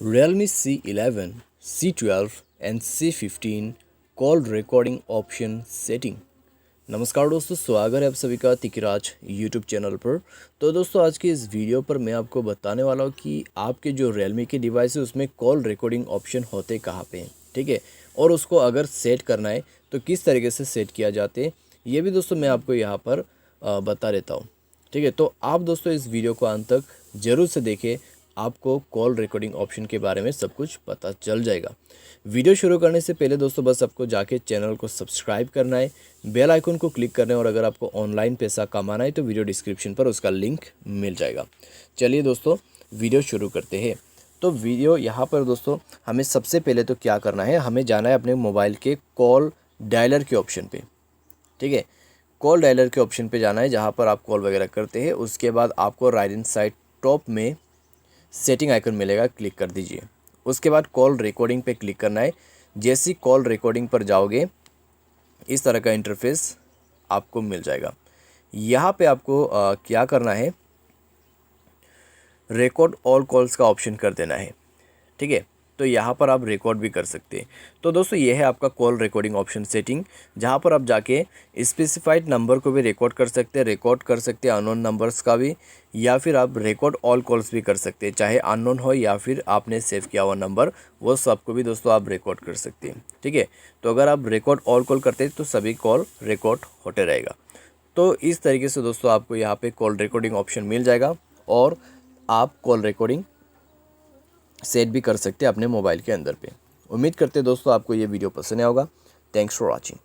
Realme C11, C12 and C15 call recording option setting. नमस्कार दोस्तों, स्वागत है आप सभी का तिकराज यूट्यूब चैनल पर। तो दोस्तों, आज की इस वीडियो पर मैं आपको बताने वाला हूँ कि आपके जो Realme के डिवाइस है उसमें कॉल रिकॉर्डिंग ऑप्शन होते कहाँ पे हैं, ठीक है। और उसको अगर सेट करना है तो किस तरीके से सेट किया जाते हैं, ये भी दोस्तों मैं आपको यहाँ पर बता देता हूँ, ठीक है। तो आप दोस्तों इस वीडियो को अंत तक ज़रूर से देखें, आपको कॉल रिकॉर्डिंग ऑप्शन के बारे में सब कुछ पता चल जाएगा। वीडियो शुरू करने से पहले दोस्तों बस आपको जाके चैनल को सब्सक्राइब करना है, बेल आइकन को क्लिक करना है, और अगर आपको ऑनलाइन पैसा कमाना है तो वीडियो डिस्क्रिप्शन पर उसका लिंक मिल जाएगा। चलिए दोस्तों, वीडियो शुरू करते हैं। तो वीडियो यहाँ पर दोस्तों हमें सबसे पहले तो क्या करना है, हमें जाना है अपने मोबाइल के कॉल डायलर के ऑप्शन पे, ठीक है। कॉल डायलर के ऑप्शन पे जाना है जहाँ पर आप कॉल वगैरह करते हैं। उसके बाद आपको राइट हैंड साइड टॉप में सेटिंग आइकन मिलेगा, क्लिक कर दीजिए। उसके बाद कॉल रिकॉर्डिंग पे क्लिक करना है। जैसे ही कॉल रिकॉर्डिंग पर जाओगे इस तरह का इंटरफेस आपको मिल जाएगा। यहाँ पे आपको क्या करना है, रिकॉर्ड ऑल कॉल्स का ऑप्शन कर देना है, ठीक है। तो यहाँ पर आप रिकॉर्ड भी कर सकते हैं। तो दोस्तों ये है आपका कॉल रिकॉर्डिंग ऑप्शन सेटिंग, जहाँ पर आप जाके स्पेसिफाइड नंबर को भी रिकॉर्ड कर सकते हैं अननोन नंबर्स का भी, या फिर आप रिकॉर्ड ऑल कॉल्स भी कर सकते हैं, चाहे अननोन हो या फिर आपने सेव किया हुआ नंबर, वो सबको भी दोस्तों आप रिकॉर्ड कर सकते हैं, ठीक है। तो अगर आप रिकॉर्ड ऑल कॉल करते हैं तो सभी कॉल रिकॉर्ड होते रहेगा। तो इस तरीके से दोस्तों आपको यहाँ पे कॉल रिकॉर्डिंग ऑप्शन मिल जाएगा और आप कॉल रिकॉर्डिंग सेट भी कर सकते हैं अपने मोबाइल के अंदर पे। उम्मीद करते हैं दोस्तों आपको ये वीडियो पसंद आया होगा। Thanks for watching.